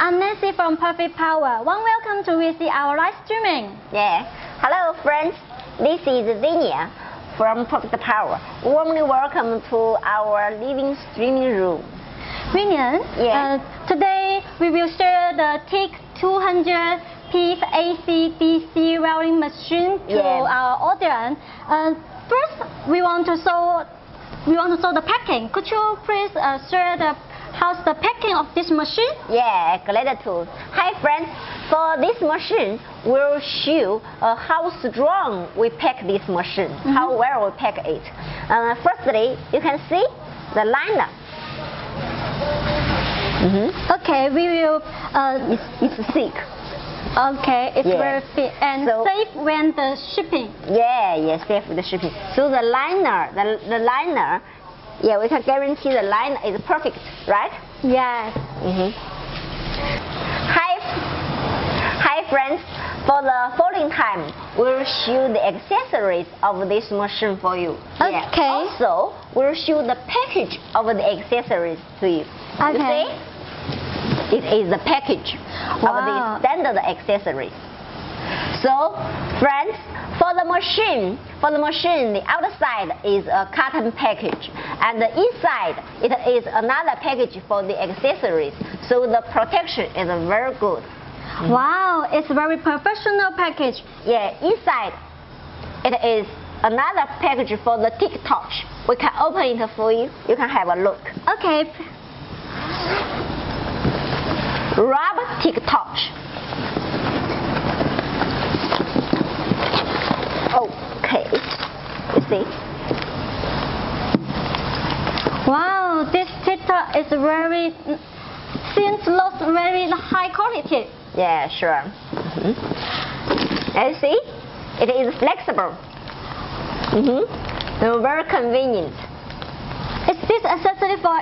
I'm Nancy from Perfect Power. Welcome to visit our live streaming. Yeah. Hello friends, this is Zenia from Perfect Power. Warmly welcome to our living streaming room. Vivian, Yeah. Today we will share the TIG 200 TIG AC DC welding machine to our audience. First, we want to show the packing. Could you please share how's the packing of this machine? Yeah, glad to. Hi friends, for this machine, we'll show how strong we pack this machine, how well we pack it. Firstly, you can see the liner. Okay, we will. It's thick. Okay, it's very thick and So, safe when the shipping. Yeah, safe with the shipping. So the liner, yeah, we can guarantee the liner is perfect, right? Yes. Hi friends, for the following time, we'll show the accessories of this machine for you. Okay. Yeah. Also, we'll show the package of the accessories to you. Okay. You see? It is the package of the standard accessories. So, friends, for the machine, the outside is a carton package, and the inside it is another package for the accessories. So the protection is very good. Wow, it's a very professional package. Yeah, inside it is another package for the TIG torch. We can open it for you. You can have a look. Okay. Rubber TIG torch. Okay, you see. Wow, this TIG is looks very high quality. Yeah, sure. And see, it is flexible. So very convenient. Is this accessory for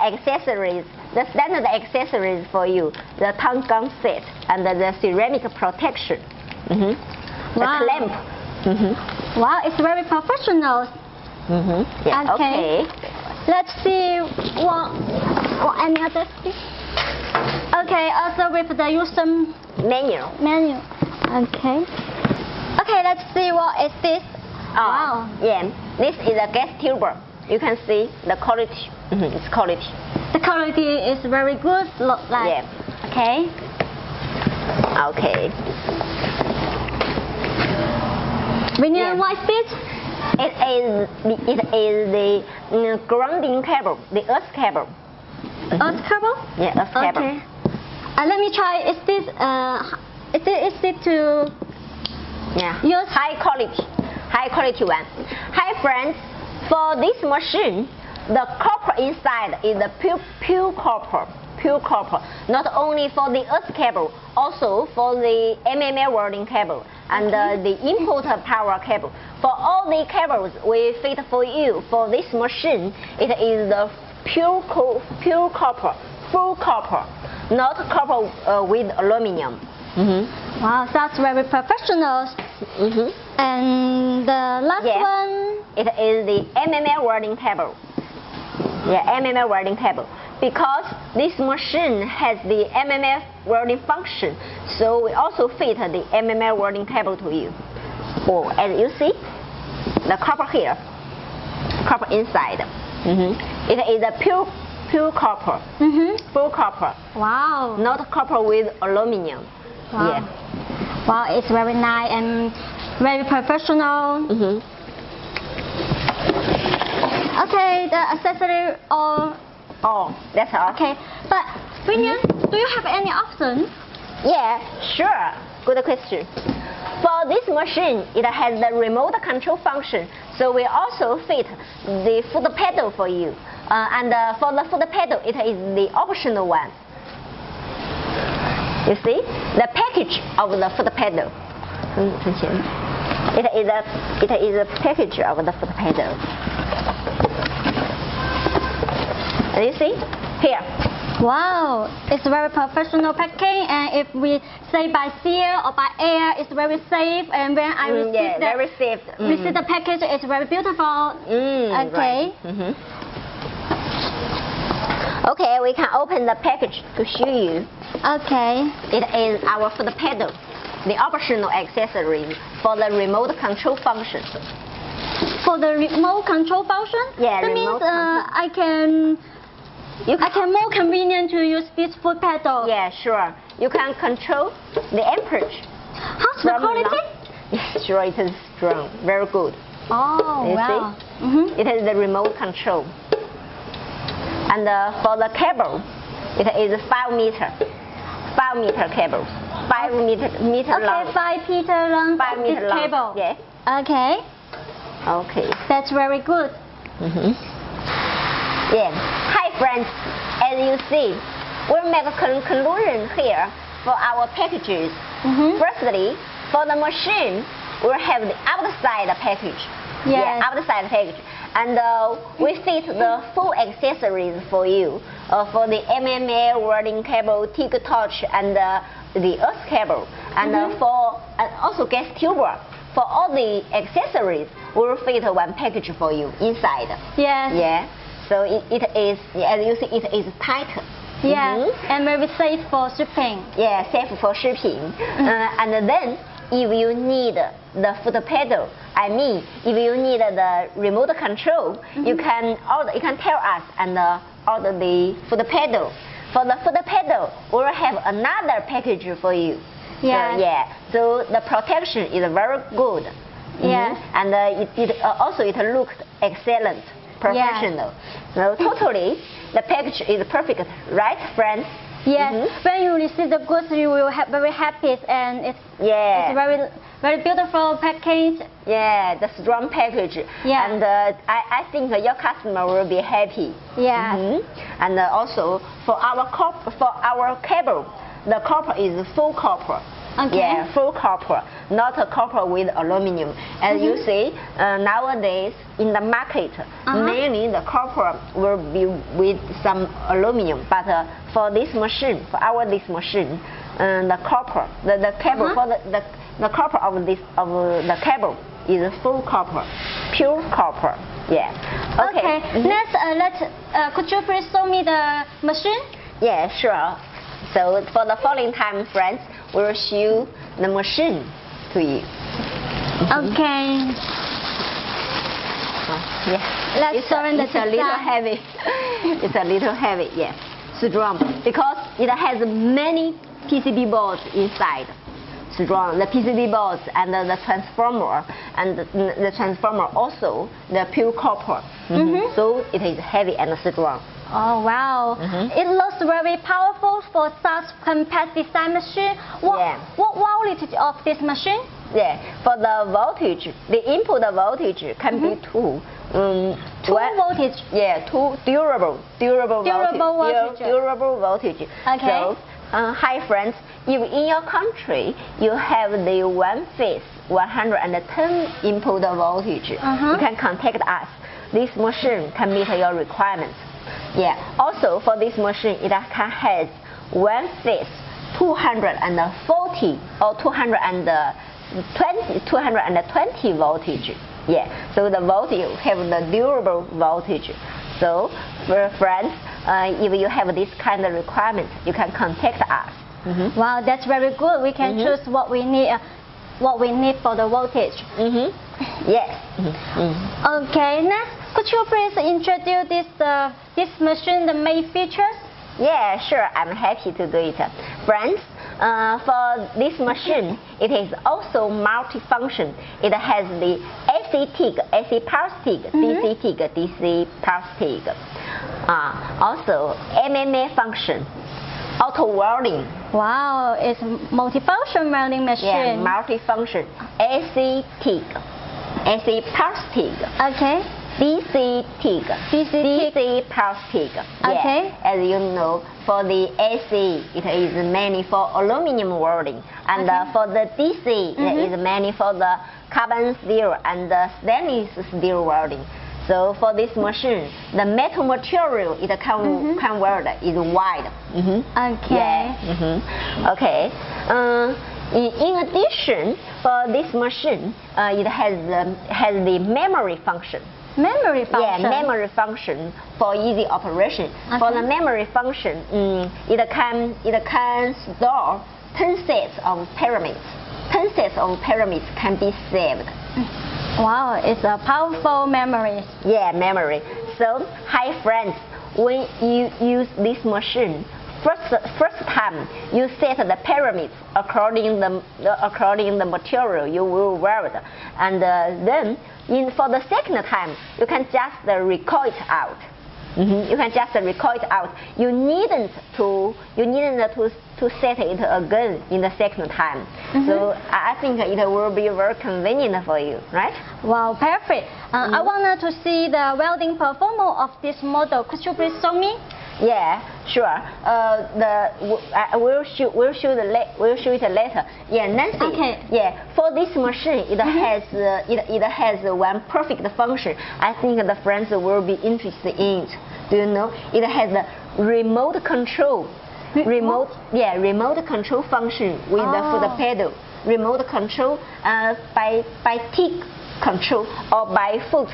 accessories. The standard accessories for you: the gun set and the ceramic protection. The clamp. Wow, it's very professional. Yeah, okay. Let's see what any other thing. Okay, also with the user Manual. Okay. Okay, let's see what is this. Wow. Yeah, this is a gas tuber. You can see the quality. It's quality. The quality is very good. Look like. Yeah. Okay. Okay. What is this? It is the grounding cable, the earth cable. Earth cable? Yeah, earth cable. Okay. Let me try. Is this to use high quality one? Hi friends, for this machine, the copper inside is the pure copper. Not only for the earth cable, also for the MMA welding cable and the input power cable. For all the cables we fit for you for this machine, it is the pure copper, full copper, not copper with aluminum. Wow, that's very professional. And the last one? It is the MMA welding cable. Yeah, MMA welding cable. Because this machine has the MMA welding function, so we also fit the MMA welding cable to you. As you see, the copper here, copper inside. It is a pure copper, full copper. Wow. Not copper with aluminum. Wow. Yeah. Wow, it's very nice and very professional. Okay, the accessory That's all. Okay, but Vivian, do you have any options? Yeah, sure. Good question. For this machine, it has the remote control function, so we also fit the foot pedal for you. And for the foot pedal, it is the optional one. You see, the package of the foot pedal. It is a package of the foot pedal. You see here. Wow, it's very professional packing, and if we say by sea or by air, it's very safe. And when I receive receive the package, it's very beautiful. Okay. Right. Okay, we can open the package to show you. Okay. It is our foot pedal, the optional accessory for the remote control function. For the remote control function? Yeah, that means remote control. I can more convenient to use this foot pedal. Yeah, sure. You can control the amperage. How's the quality? Yeah, sure, it is strong, very good. Oh, you wow. See? It is the remote control. And for the cable, it is 5 meter. 5 meter cable. 5 meter long. Okay, 5 meter long. 5 meter this long. cable. Yeah. Okay. Okay. That's very good. Yeah. Hi friends. As you see, we'll make a conclusion here for our packages. Firstly, for the machine, we'll have the outside package. Yes. Yeah, outside package. And we fit the full accessories for you for the MMA welding cable, TIG torch, and the earth cable, and also gas tuber. For all the accessories, we'll fit one package for you inside. Yes. Yeah. So it is, as you see, it is tight. Yeah, and very safe for shipping. Yeah, safe for shipping. And then, if you need the foot pedal, I mean, if you need the remote control, you can order. You can tell us and order the foot pedal. For the foot pedal, we'll have another package for you. Yeah. So the protection is very good. Yeah. And it looked excellent, professional. So totally, the package is perfect, right, friends? Yes. When you receive the goods, you will have very happy, and it's very beautiful package. Yeah, the strong package. Yeah. And I think your customer will be happy. Yeah. And also for our cable, the copper is full copper. Okay. Yeah, full copper, not a copper with aluminum. As you see, nowadays in the market, mainly the copper will be with some aluminum. But for this machine, this machine, the copper, the cable for the copper of the cable is full copper, pure copper. Yeah. Okay. Next, could you please show me the machine? Yeah, sure. So for the following time, friends, we'll show the machine to you. Okay. Yeah. It's a little heavy. It's a little heavy. Yeah. Strong because it has many PCB boards inside. Strong. The PCB boards and the transformer, and the transformer also the pure copper. So it is heavy and strong. Oh wow! It looks very powerful for such compact design machine. What voltage of this machine? Yeah, for the voltage, the input voltage can be two. Voltage. Yeah, two durable voltage. Okay. So, hi friends, if in your country you have the one phase 110 input voltage, you can contact us. This machine can meet your requirements. Yeah. Also, for this machine, it can has one phase 240 or 220 voltage. Yeah. So the voltage have the durable voltage. So, for friends, if you have this kind of requirement, you can contact us. Wow, that's very good. We can choose what we need. What we need for the voltage. Yes. Okay. Next, could you please introduce this machine, the main features? Yeah, sure. I'm happy to do it. Friends, for this machine, it is also multifunction. It has the AC TIG, AC pulse TIG, DC TIG, DC pulse TIG. Also, MMA function, auto welding. Wow, it's multifunction welding machine. Yeah, multifunction. AC TIG, AC pulse TIG. Okay. DC TIG, DC pulse TIG. Okay. Yeah. As you know, for the AC, it is mainly for aluminum welding, and for the DC, it is mainly for the carbon steel and the stainless steel welding. So for this machine, the metal material it can weld is wide. Okay. Yeah. Okay. In addition, for this machine, it has the memory function. Memory function. Yeah, memory function for easy operation. Okay. For the memory function, it can store 10 sets of pyramids. 10 sets of pyramids can be saved. Wow, it's a powerful memory. Yeah, memory. So, hi friends, when you use this machine, first time you set the pyramids according the material you will weld, and then for the second time you can just recoil it out. You can just recoil it out. You needn't to set it again in the second time. So I think it will be very convenient for you, right? Wow, perfect. I wanted to see the welding performance of this model. Could you please show me? Yeah, sure. We'll show it later. Yeah, Nancy. Okay. Yeah, for this machine, it has one perfect function. I think the friends will be interested in it. Do you know? It has a remote control. Remote control function with the foot pedal. Remote control by TIG control or by foot.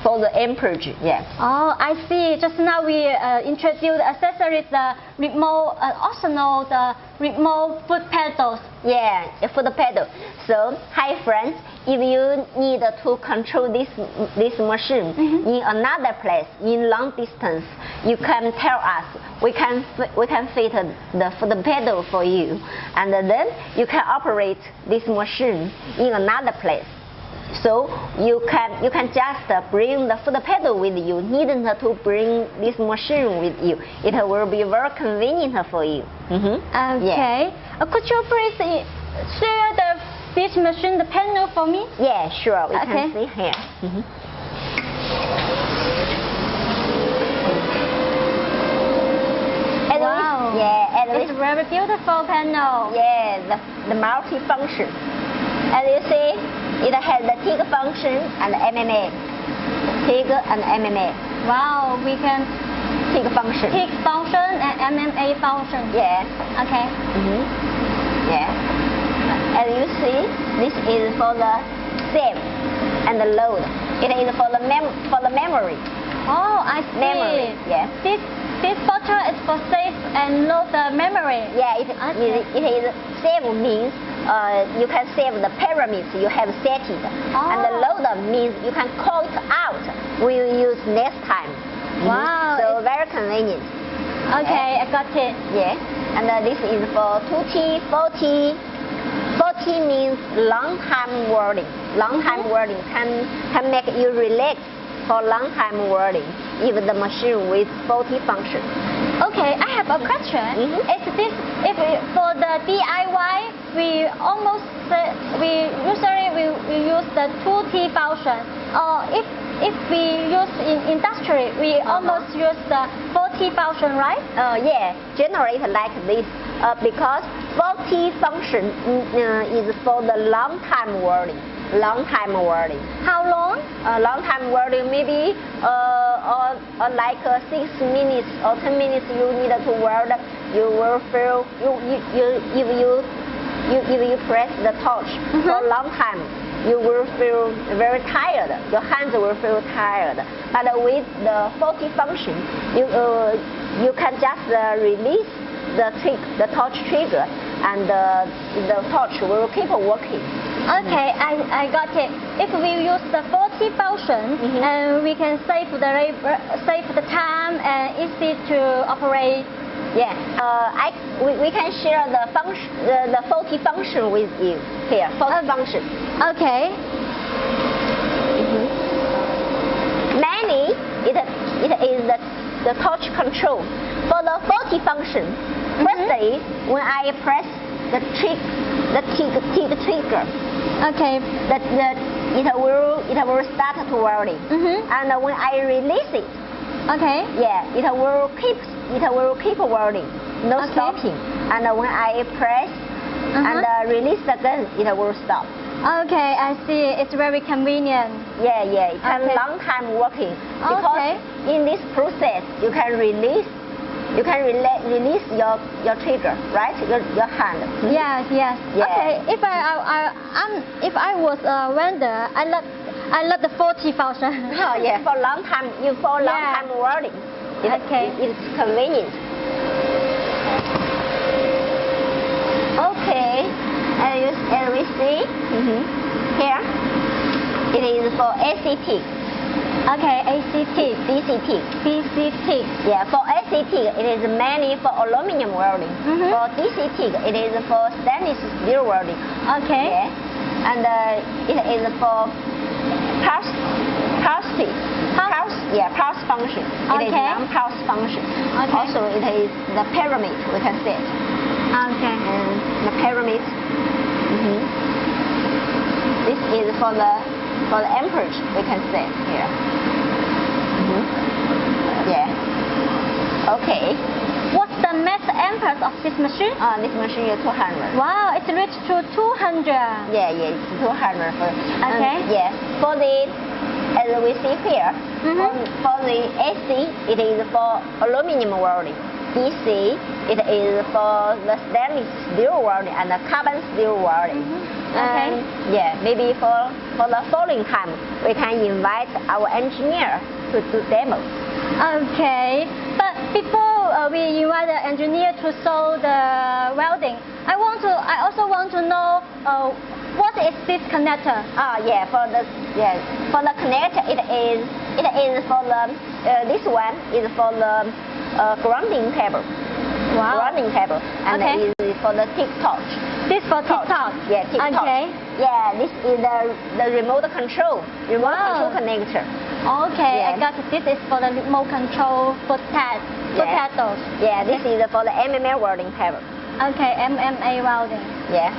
For the amperage, yeah. Oh, I see. Just now we introduced accessories, the remote, optional, the remote foot pedals. Yeah, foot pedal. So, hi friends, if you need to control this machine in another place, in long distance, you can tell us. We can fit the foot pedal for you, and then you can operate this machine in another place. So you can just bring the foot pedal with you. Needn't to bring this machine with you. It will be very convenient for you. Okay. Yeah. Could you please share this machine, the panel for me? Yeah, sure. We can see here. Wow. It's a very beautiful panel. Yeah, the multi-function. As you see, it has the TIG function and MMA. TIG and MMA. Wow, we can TIG function. TIG function and MMA function. Yeah. Okay. Yeah. As you see, this is for the save and the load. It is for the memory. Oh, I see. Memory. Yeah. This button is for save and load the memory. Yeah, it is save means you can save the pyramids you have set it. And the loader means you can call it out when you use next time. Wow. So very convenient. Okay, I got it. Yeah. And this is for 2T, 4T. 4T means long time welding. Long time welding can make you relax for long time welding, even the machine with 4T function. Okay, I have a question. If for the DIY, we usually use the 2T function. Or if we use in industry, we almost use the 4T function, right? Yeah, generate like this because 4T function is for the long time welding. Long time welding. How long? Long time welding, maybe or like 6 minutes or 10 minutes you need to weld. You will feel if you press the torch for a long time, you will feel very tired. Your hands will feel tired. But with the 4T function, you can just release the torch trigger, and the torch will keep working. Okay, I got it. If we use the 4T function, we can save the time and easy to operate. Yeah, we can share the 4T function with you here. 4T function. Okay. Mainly, it is the torch control. For the 4T function, firstly, when I press the TIG trigger, okay, it will start to welding. And when I release it, okay, yeah, it will keep welding, no stopping. And when I press and release again, it will stop. Okay, I see. It's very convenient. Yeah, it can long time working because in this process you can release your trigger, right? Your hand. Yes. Okay. If I was a vendor, I love the 40,000. Oh yeah, for long time, time welding. It's convenient. Okay, as we see here, it is for AC TIG. Okay, AC TIG. DC TIG. DC TIG. Yeah, for AC TIG, it is mainly for aluminum welding. For DC TIG, it is for stainless steel welding. Okay. Yeah, and it is for pulse function. It is non-pulse function. Okay. Also, it is the pyramid we can see it. Okay. And the pyramid. This is for the amperage we can see it here. Yeah. Okay. What's the max amperage of this machine? This machine is 200. Wow, it's reached to 200. Yeah, it's 200 for. Okay. Yes, for the as we see here, for the AC, it is for aluminum welding. DC, it is for the stainless steel welding and the carbon steel welding. And yeah, maybe for the following time, we can invite our engineer to do demo. Okay, but before we invite the engineer to show the welding, I also want to know what is this connector? Yeah, for the connector, it is for the this one is for the grounding cable. Wow. Grounding cable, and it is for the TIG torch. This for TIG torch. Yeah, TIG torch. Okay. Yeah, this is the remote control connector. Okay, Yeah. I got it. This is for the remote control potatoes. Yeah, this is for the MMA welding cable. Okay, MMA welding. Yeah.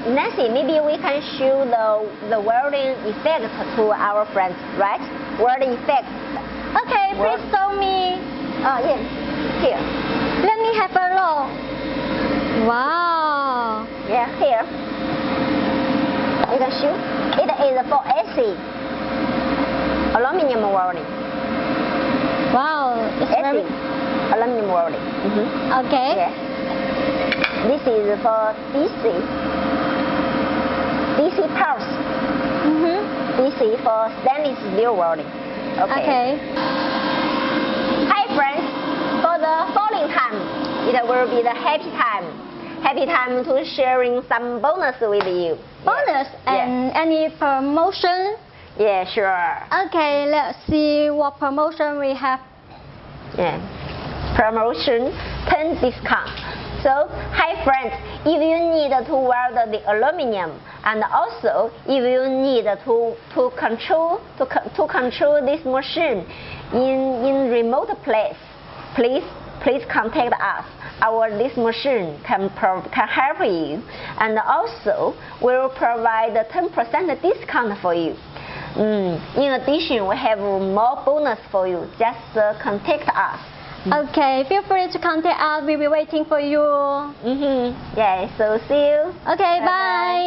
Nancy, maybe we can show the welding effect to our friends, right? Welding effect. Okay, please show me. Yes. Here. Let me have a look. Wow. Yeah, here. You can show. It is for AC. Aluminum welding. Wow. It's AC. very... Aluminum welding. Okay. Yeah. This is for DC. DC pulse. DC for stainless steel welding. Okay. Hi friends. For the following time, it will be the happy time. Happy time to sharing some bonus with you. Bonus and any promotion? Yeah, sure. Okay, let's see what promotion we have. Yeah. Promotion 10 discount. So, hi friends, if you need to weld the aluminum, and also if you need to control this machine in remote place, please contact us. This machine can help you, and also will provide a 10% discount for you. In addition, we have more bonus for you. Just contact us. Okay, feel free to contact us. We'll be waiting for you. Yeah, so see you. Okay, bye.